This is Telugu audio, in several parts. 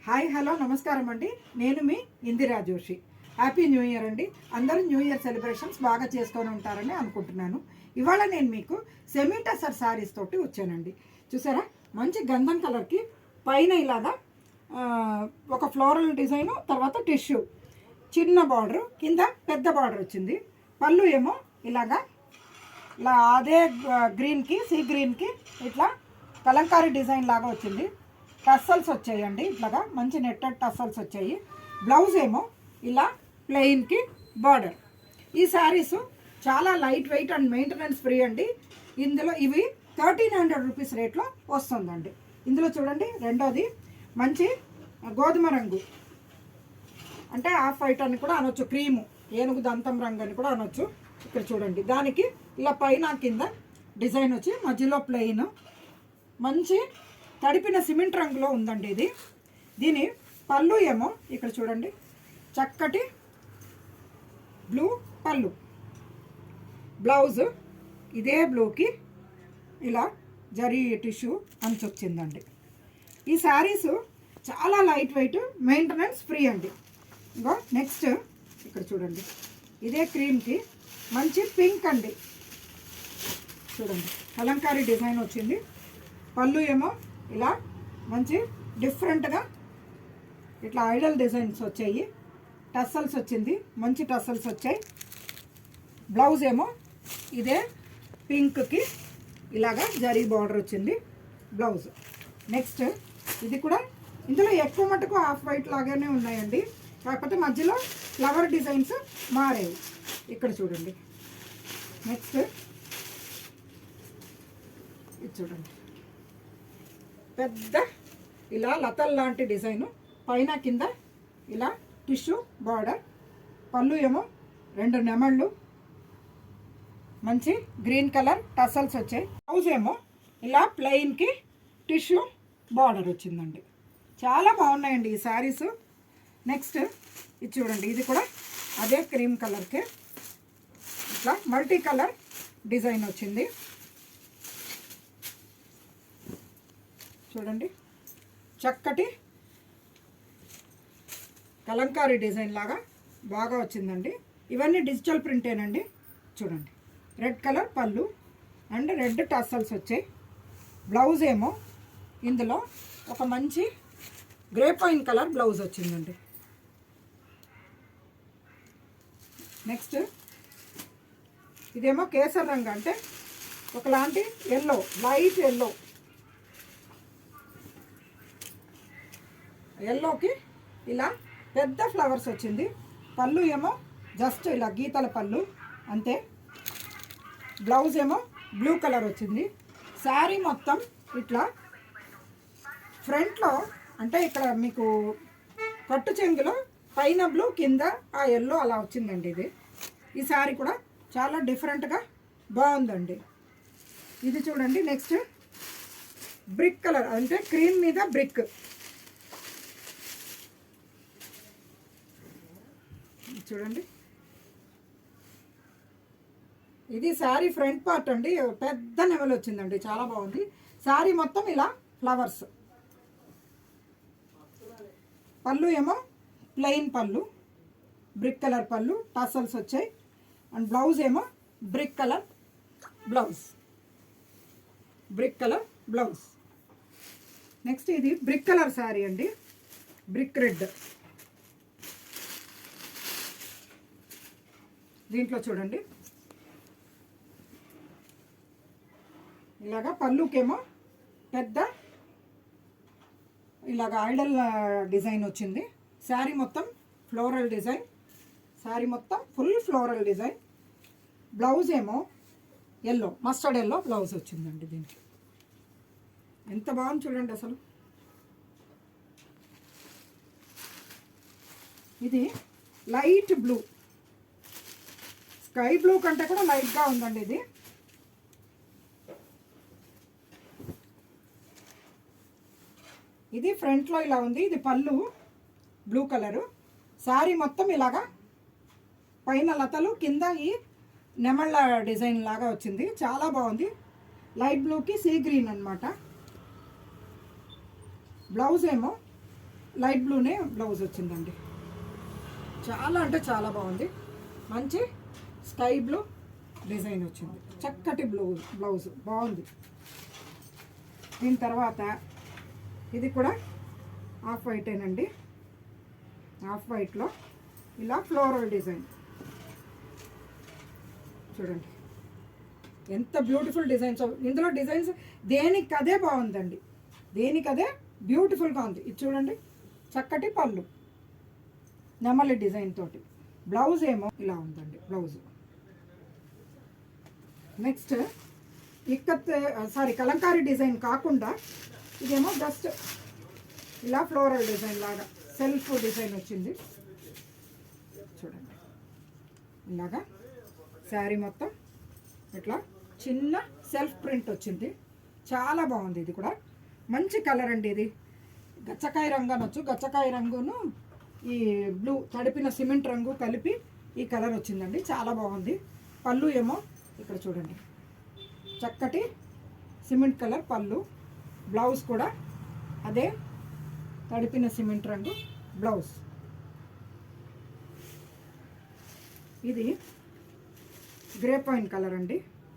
హాయ్ హలో నమస్కారం అండి. నేను మీ Indira Joshi. Happy new year అండి. అందరూ న్యూ ఇయర్ సెలబ్రేషన్స్ బాగా చేసుకొని ఉంటారని అనుకుంటున్నాను. ఇవాళ నేను మీకు సెమీ టసర్ శారీస్ తోటి వచ్చానండి. చూసారా, మంచి గంధం కలర్కి పైన ఇలాగా ఒక ఫ్లోరల్ డిజైను, తర్వాత టిష్యూ, చిన్న బార్డరు, కింద పెద్ద బార్డర్ వచ్చింది. పళ్ళు ఏమో ఇలాగా అదే గ్రీన్కి, సీ గ్రీన్కి ఇట్లా కలంకారీ డిజైన్ లాగా వచ్చింది. టస్సల్స్ వచ్చాయండి, ఇట్లాగా మంచి నెట్టెడ్ టస్సల్స్ వచ్చాయి. బ్లౌజ్ ఏమో ఇలా ప్లెయిన్కి బార్డర్. ఈ శారీస్ చాలా light weight and maintenance free అండి. ఇందులో ఇవి 1300 రూపీస్ రేట్లో వస్తుందండి. ఇందులో చూడండి, రెండోది మంచి గోధుమ రంగు, అంటే ఆఫ్ వైట్ అని కూడా అనొచ్చు, క్రీము, ఏనుగు దంతం రంగు అని కూడా అనొచ్చు. ఇక్కడ చూడండి, దానికి ఇలా పైన కింద డిజైన్ వచ్చి మధ్యలో ప్లెయిన్, మంచి తడిపిన సిమెంట్ రంగులో ఉందండి ఇది. దీని పళ్ళు ఏమో ఇక్కడ చూడండి, చక్కటి బ్లూ పళ్ళు. బ్లౌజ్ ఇదే బ్లూకి ఇలా జరీ టిష్యూ అంచు వచ్చిందండి. ఈ శారీస్ చాలా లైట్ వెయిట్, మెయింటెనెన్స్ ఫ్రీ అండి. ఇంకో నెక్స్ట్ ఇక్కడ చూడండి, ఇదే క్రీమ్కి మంచి పింక్ అండి. చూడండి, కలంకారీ డిజైన్ వచ్చింది. పళ్ళు ఏమో ఇలా మంచి డిఫరెంట్గా ఇట్లా ఐడల్ డిజైన్స్ వచ్చాయి. టస్సల్స్ వచ్చింది, మంచి టస్సల్స్ వచ్చాయి. బ్లౌజ్ ఏమో ఇదే పింక్కి ఇలాగా జరీ బార్డర్ వచ్చింది బ్లౌజ్. నెక్స్ట్ ఇది కూడా ఇందులో ఎక్కువ మటుకు ఆఫ్ వైట్ లాగానే ఉన్నాయండి, కాకపోతే మధ్యలో ఫ్లవర్ డిజైన్స్ మారాయి. ఇక్కడ చూడండి. నెక్స్ట్ ఇది చూడండి, పెద్ద ఇలా లతల్ లాంటి డిజైను, పైన కింద ఇలా టిష్యూ బార్డర్. పళ్ళు ఏమో 2 నెమళ్ళు, మంచి గ్రీన్ కలర్ టసల్స్ వచ్చాయి. బ్లౌజ్ ఏమో ఇలా ప్లెయిన్కి టిష్యూ బార్డర్ వచ్చిందండి. చాలా బాగున్నాయండి ఈ శారీస్. నెక్స్ట్ ఇది చూడండి, ఇది కూడా అదే క్రీమ్ కలర్కి ఇట్లా మల్టీ కలర్ డిజైన్ వచ్చింది. చూడండి, చక్కటి కలంకారీ డిజైన్ లాగా బాగా వచ్చిందండి. ఇవన్నీ డిజిటల్ ప్రింటేనండి. చూడండి, రెడ్ కలర్ పళ్ళు అండ్ రెడ్ టస్సల్స్ వచ్చాయి. బ్లౌజ్ ఏమో ఇందులో ఒక మంచి గ్రేప్ వైన్ కలర్ బ్లౌజ్ వచ్చిందండి. నెక్స్ట్ ఇదేమో కేసర్ రంగు, అంటే ఒకలాంటి ఎల్లో, లైట్ ఎల్లో, ఎల్లోకి ఇలా పెద్ద ఫ్లవర్స్ వచ్చింది. పళ్ళు ఏమో జస్ట్ ఇలా గీతల పళ్ళు అంతే. బ్లౌజ్ ఏమో బ్లూ కలర్ వచ్చింది. శారీ మొత్తం ఇట్లా ఫ్రంట్లో, అంటే ఇక్కడ మీకు కట్టు చెంగులో పైన బ్లూ, కింద ఆ ఎల్లో అలా వచ్చిందండి. ఈ శారీ కూడా చాలా డిఫరెంట్గా బాగుందండి. ఇది చూడండి, నెక్స్ట్ బ్రిక్ కలర్, అంటే క్రీమ్ మీద బ్రిక్. చూడండి, ఇది శారీ ఫ్రంట్ పార్ట్ అండి, పెద్ద నెమలు వచ్చిందండి, చాలా బాగుంది. శారీ మొత్తం ఇలా ఫ్లవర్స్. పళ్ళు ఏమో ప్లెయిన్ పళ్ళు, బ్రిక్ కలర్ పళ్ళు, టసల్స్ వచ్చాయి. అండ్ బ్లౌజ్ ఏమో brick colour blouse, brick colour blouse. Next ఇది బ్రిక్ కలర్ శారీ అండి, బ్రిక్ రెడ్. దీంట్లో చూడండి, ఇలాగా పళ్ళుకేమో పెద్ద ఇలాగ ఐడల్ డిజైన్ వచ్చింది. శారీ మొత్తం ఫ్లోరల్ డిజైన్, శారీ మొత్తం ఫుల్ ఫ్లోరల్ డిజైన్. బ్లౌజ్ ఏమో ఎల్లో, మస్టర్డ్ ఎల్లో బ్లౌజ్ వచ్చిందండి. దీనికి ఎంత బాగుంది చూడండి అసలు. ఇది లైట్ బ్లూ, స్కై బ్లూ కంటే కూడా లైట్గా ఉందండి ఇది. ఇది ఫ్రంట్లో ఇలా ఉంది. ఇది పళ్ళు బ్లూ కలరు. శారీ మొత్తం ఇలాగా పైన లతలు, కింద ఈ నెమళ్ళ డిజైన్ లాగా వచ్చింది, చాలా బాగుంది. లైట్ బ్లూకి సీ గ్రీన్ అనమాట. బ్లౌజ్ ఏమో లైట్ బ్లూనే బ్లౌజ్ వచ్చిందండి. చాలా అంటే చాలా బాగుంది. మంచి స్కై బ్లూ డిజైన్ వచ్చింది. చక్కటి బ్లౌజ్ బాగుంది. దీని తర్వాత ఇది కూడా ఆఫ్ వైటేనండి. ఆఫ్ వైట్లో ఇలా ఫ్లోరల్ డిజైన్ చూడండి, ఎంత బ్యూటిఫుల్ డిజైన్స్. ఇందులో డిజైన్స్ దేనికదే బాగుందండి, దేనికదే బ్యూటిఫుల్గా ఉంది. ఇది చూడండి, చక్కటి పళ్ళు నెమలి డిజైన్ తోటి. బ్లౌజ్ ఏమో ఇలా ఉందండి బ్లౌజ్. నెక్స్ట్ కలంకారీ డిజైన్ కాకుండా ఇదేమో జస్ట్ ఇలా ఫ్లోరల్ డిజైన్ లాగా సెల్ఫ్ డిజైన్ వచ్చింది చూడండి. ఇలాగా శారీ మొత్తం ఇట్లా చిన్న సెల్ఫ్ ప్రింట్ వచ్చింది. చాలా బాగుంది. ఇది కూడా మంచి కలర్ అండి. ఇది గచ్చకాయ రంగు అనొచ్చు. గచ్చకాయ రంగును ఈ బ్లూ తడిపిన సిమెంట్ రంగు కలిపి ఈ కలర్ వచ్చిందండి. చాలా బాగుంది. పళ్ళు ఏమో ఇక్కడ చూడండి, చక్కటి సిమెంట్ కలర్ పళ్ళు. బ్లౌజ్ కూడా అదే తడిపిన సిమెంట్ రంగు బ్లౌజ్. ఇది గ్రేప్ వైన్ కలర్ అండి,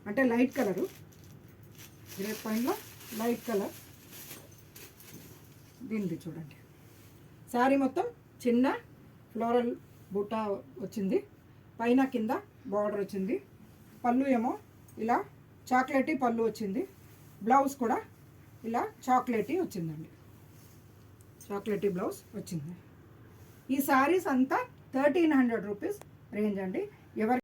అంటే లైట్ కలరు. గ్రేప్ వైన్లో లైట్ కలర్. దీనిది చూడండి, శారీ మొత్తం చిన్న ఫ్లోరల్ బూటా వచ్చింది. పైన కింద బార్డర్ వచ్చింది. పళ్ళు ఏమో ఇలా చాక్లెటీ పళ్ళు వచ్చింది. బ్లౌజ్ కూడా ఇలా చాక్లెటీ వచ్చిందండి. చాక్లెటీ బ్లౌజ్ వచ్చింది. ఈ శారీస్ అంతా 1300 రూపీస్ రేంజ్ అండి. ఎవరి